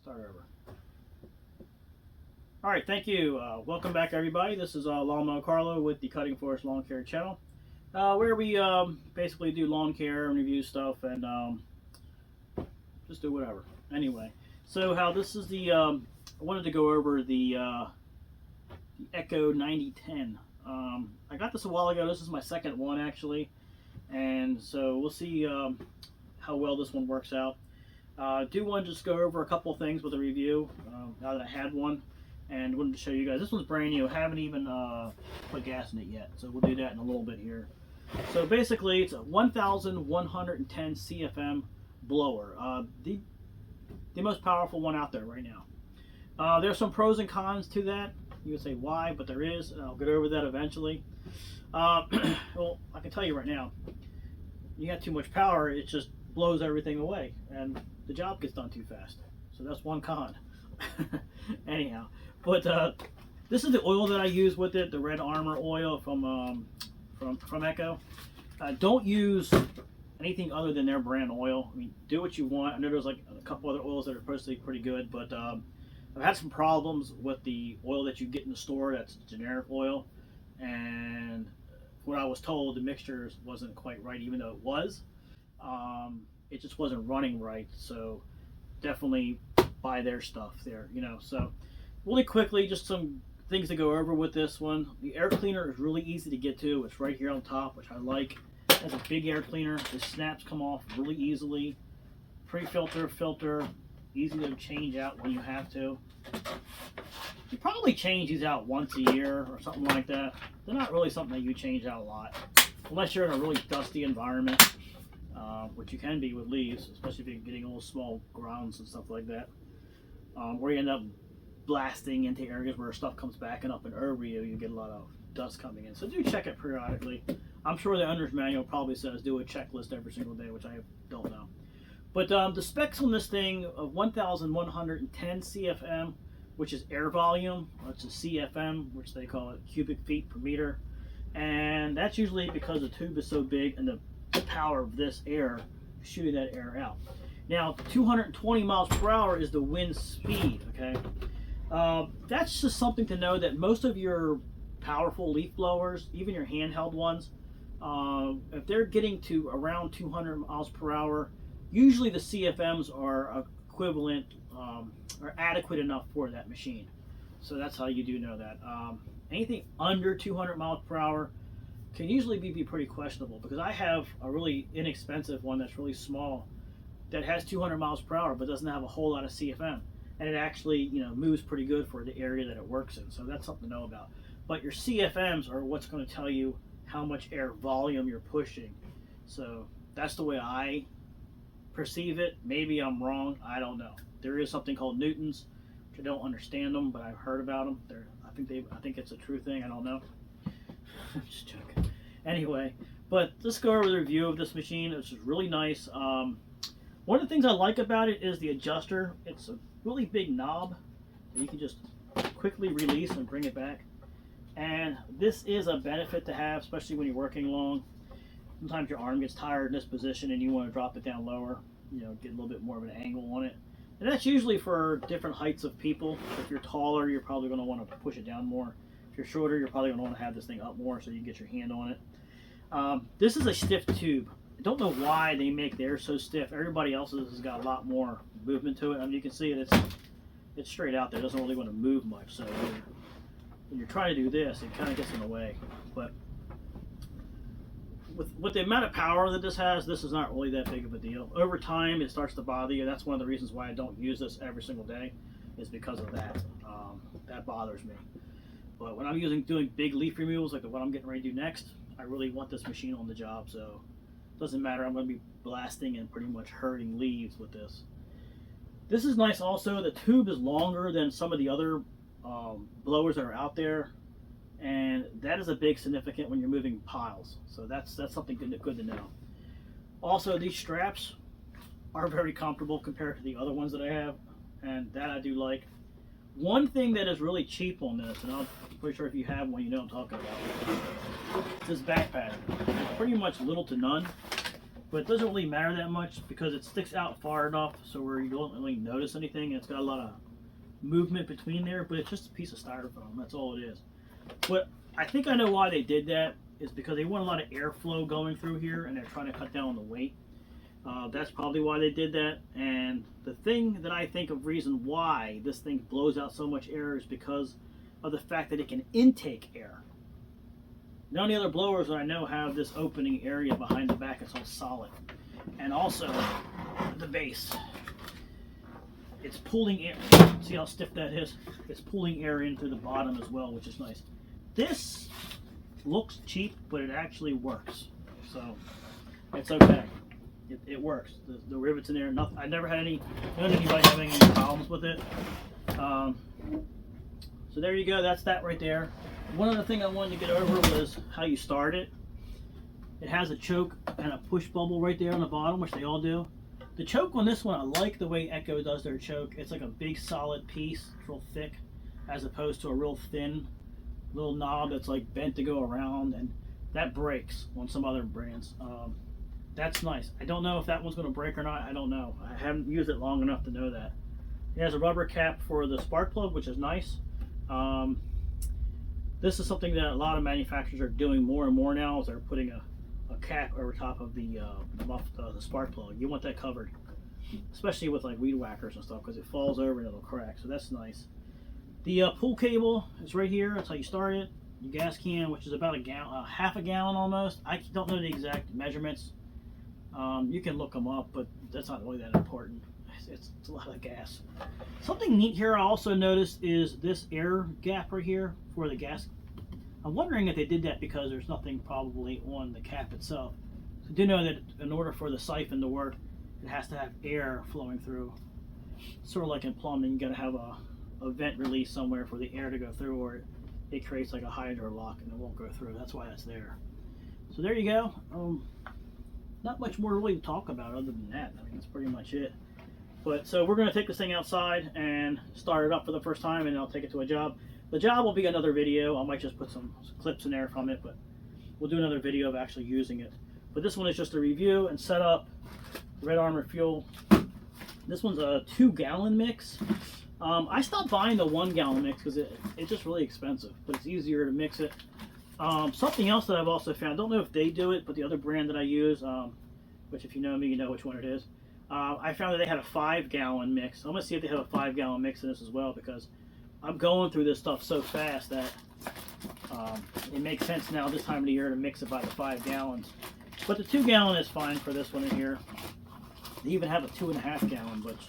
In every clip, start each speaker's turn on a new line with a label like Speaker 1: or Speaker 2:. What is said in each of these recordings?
Speaker 1: Start over. All right, thank you. Welcome back, everybody. This is Lawnmower Carlo with the Cutting Forest Lawn Care channel, where we basically do lawn care and review stuff and just do whatever. Anyway, so how this is the I wanted to go over the Echo 9010. I got this a while ago. This is my second one actually, and so we'll see how well this one works out. Do want to just go over a couple of things with a review now that I had one, and wanted to show you guys. This one's brand new. I haven't even put gas in it yet, so we'll do that in a little bit here. So basically, it's a 1,110 CFM blower, the most powerful one out there right now. There's some pros and cons to that. You can say why, but there is, and I'll get over that eventually. Well, I can tell you right now, you got too much power, it just blows everything away, and the job gets done too fast. So that's one con. Anyhow, but this is the oil that I use with it, the Red Armor oil from Echo. Don't use anything other than their brand oil. I mean, do what you want. I know there's like a couple other oils that are supposed to be pretty good, but I've had some problems with the oil that you get in the store that's generic oil, and what I was told, the mixture wasn't quite right, even though it was. It just wasn't running right, so definitely buy their stuff there, you know. So really quickly, just some things to go over with this one. The air cleaner is really easy to get to. It's right here on top, which I like. It has a big air cleaner. The snaps come off really easily. Pre-filter, filter, easy to change out when you have to. You probably change these out once a year or something like that. They're not really something that you change out a lot, unless you're in a really dusty environment, which you can be with leaves, especially if you're getting all small grounds and stuff like that, where you end up blasting into areas where stuff comes backing up and over you. You get a lot of dust coming in. So do check it periodically. I'm sure the owner's manual probably says do a checklist every single day, which I don't know. But the specs on this thing of 1,110 CFM, which is air volume. It's a CFM, which they call it cubic feet per meter. And that's usually because the tube is so big and the power of this air shooting that air out. Now, 220 miles per hour is the wind speed, okay? That's just something to know, that most of your powerful leaf blowers, even your handheld ones, if they're getting to around 200 miles per hour, usually the CFMs are equivalent or adequate enough for that machine. So that's how you do know that. Anything under 200 miles per hour can usually be pretty questionable, because I have a really inexpensive one that's really small that has 200 miles per hour but doesn't have a whole lot of CFM, and it actually, you know, moves pretty good for the area that it works in. So that's something to know about. But your CFMs are what's going to tell you how much air volume you're pushing. So that's the way I perceive it. Maybe I'm wrong, I don't know. There is something called newtons, which I don't understand them, but I've heard about them. I think it's a true thing. I don't know. I'm just joking. Anyway, but let's go over the review of this machine. It's really nice. One of the things I like about it is the adjuster. It's a really big knob that you can just quickly release and bring it back. And this is a benefit to have, especially when you're working long. Sometimes your arm gets tired in this position and you want to drop it down lower, you know, get a little bit more of an angle on it. And that's usually for different heights of people. If you're taller, you're probably going to want to push it down more. If you're shorter, you're probably going to want to have this thing up more so you can get your hand on it. This is a stiff tube. I don't know why they make theirs so stiff. Everybody else's has got a lot more movement to it. I mean, you can see it, it's straight out there. It doesn't really want to move much. So when you're trying to do this, it kind of gets in the way. But with the amount of power that this has, this is not really that big of a deal. Over time, it starts to bother you. That's one of the reasons why I don't use this every single day, is because of that. That bothers me. But when I'm doing big leaf removals, like what I'm getting ready to do next, I really want this machine on the job. So it doesn't matter. I'm going to be blasting and pretty much hurting leaves with this. This is nice also. The tube is longer than some of the other blowers that are out there. And that is a big significant when you're moving piles. So that's something good to know. Also, these straps are very comfortable compared to the other ones that I have, and that I do like. One thing that is really cheap on this, and I'm pretty sure if you have one, you know what I'm talking about, is this back pad. It's pretty much little to none. but it doesn't really matter that much because it sticks out far enough so where you don't really notice anything. It's got a lot of movement between there, but it's just a piece of styrofoam. That's all it is. But I think I know why they did that is because they want a lot of airflow going through here and they're trying to cut down on the weight. That's probably why they did that. And the thing that I think of reason why this thing blows out so much air is because of the fact that it can intake air. None of the other blowers that I know have this opening area behind the back. It's all solid. And also the base. It's pulling air. See how stiff that is? It's pulling air in through the bottom as well, which is nice. This looks cheap, but it actually works. So it's okay. It works. The rivets in there. I never had anybody having any problems with it. So there you go. That's that right there. One other thing I wanted to get over was how you start it. It has a choke and a push bubble right there on the bottom, which they all do. The choke on this one, I like the way Echo does their choke. It's like a big solid piece, it's real thick, as opposed to a real thin little knob that's like bent to go around, and that breaks on some other brands. That's nice. I don't know if that one's going to break or not. I don't know. I haven't used it long enough to know that. It has a rubber cap for the spark plug, which is nice. This is something that a lot of manufacturers are doing more and more now, is they're putting a cap over top of the spark plug. You want that covered, especially with like weed whackers and stuff, because it falls over and it'll crack. So that's nice. The pull cable is right here. That's how you start it. Your gas can, which is about half a gallon almost. I don't know the exact measurements. You can look them up, but that's not really that important. It's a lot of gas. Something neat here I also noticed is this air gap right here for the gas. I'm wondering if they did that because there's nothing probably on the cap itself. So I do know that in order for the siphon to work, it has to have air flowing through. Sort of like in plumbing, you got to have a vent release somewhere for the air to go through, or it creates like a hydro lock and it won't go through. That's why it's there. So there you go. Not much more really to talk about other than that. I mean, that's pretty much it. But so we're going to take this thing outside and start it up for the first time, and I'll take it to a job. The job will be another video. I might just put some clips in there from it, but we'll do another video of actually using it. But this one is just a review and set up. Red Armor fuel. This one's a 2-gallon mix. I stopped buying the 1-gallon mix because it's just really expensive, but it's easier to mix it. Something else that I've also found, I don't know if they do it, but the other brand that I use, which if you know me, you know which one it is. I found that they had a 5-gallon mix. I'm going to see if they have a 5-gallon mix in this as well, because I'm going through this stuff so fast that it makes sense now this time of the year to mix it by the 5 gallons. But the 2-gallon is fine for this one in here. They even have a 2.5-gallon, which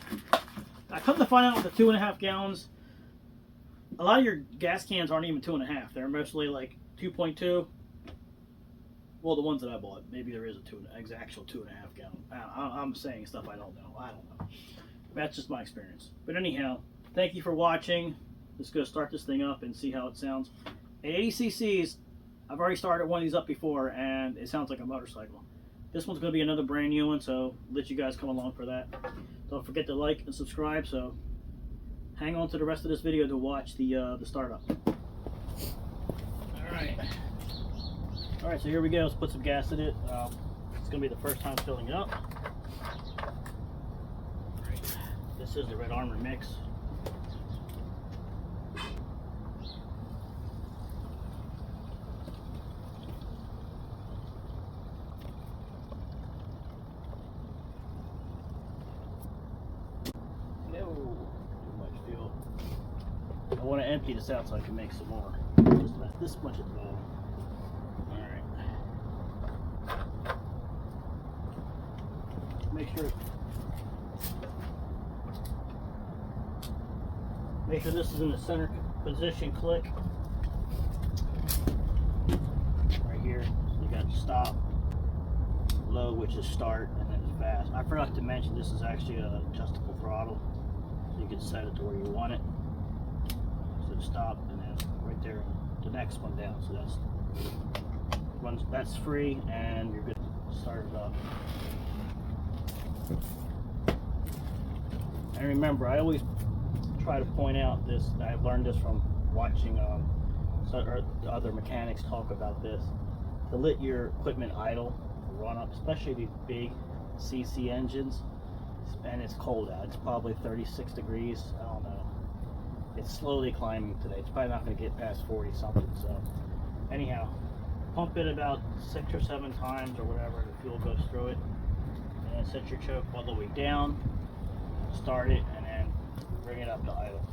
Speaker 1: I come to find out with the 2.5 gallons, a lot of your gas cans aren't even 2.5. They're mostly like 2.2. Well, the ones that I bought, maybe there is an actual 2.5 gallon. I'm saying stuff I don't know. I don't know. That's just my experience. But anyhow, thank you for watching. Let's go start this thing up and see how it sounds. At 80 cc's, I've already started one of these up before, and it sounds like a motorcycle. This one's going to be another brand new one, so let you guys come along for that. Don't forget to like and subscribe, so hang on to the rest of this video to watch the startup. Alright, so here we go. Let's put some gas in it. It's going to be the first time filling it up. Alright, this is the Red Armor mix. I want to empty this out so I can make some more. Just about this much at the bottom. Alright. Make sure this is in the center position. Click. Right here. You got stop, low, which is start, and then fast. I forgot to mention this is actually an adjustable throttle. So you can set it to where you want it. Stop, and then right there the next one down, so that's free, and you're good to start it up. And remember, I always try to point out this, I've learned this from watching other mechanics talk about this, to let your equipment idle run up, especially these big CC engines. And it's cold out. It's probably 36 degrees. I don't know. It's slowly climbing today. It's probably not going to get past 40 something. So anyhow, pump it about 6 or 7 times or whatever. The fuel goes through it. And then set your choke all the way down. Start it and then bring it up to idle.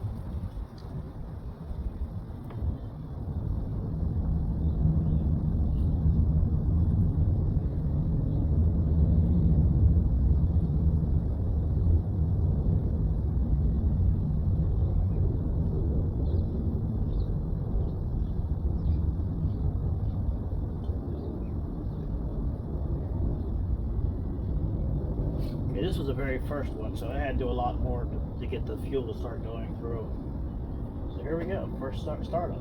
Speaker 1: This was the very first one, so I had to do a lot more to get the fuel to start going through. So here we go, first startup.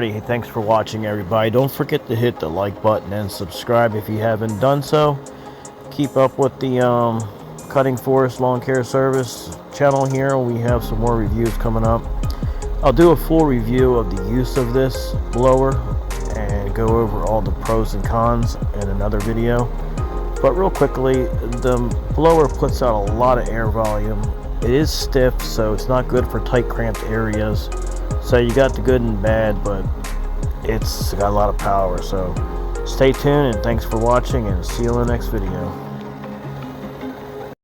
Speaker 2: Alrighty, thanks for watching, everybody. Don't forget to hit the like button and subscribe if you haven't done so. Keep up with the Cutting Forest Lawn Care Service channel here. We have some more reviews coming up. I'll do a full review of the use of this blower and go over all the pros and cons in another video. But real quickly, the blower puts out a lot of air volume. It is stiff, so it's not good for tight cramped areas. So you got the good and bad, but it's got a lot of power. So stay tuned and thanks for watching, and see you in the next video.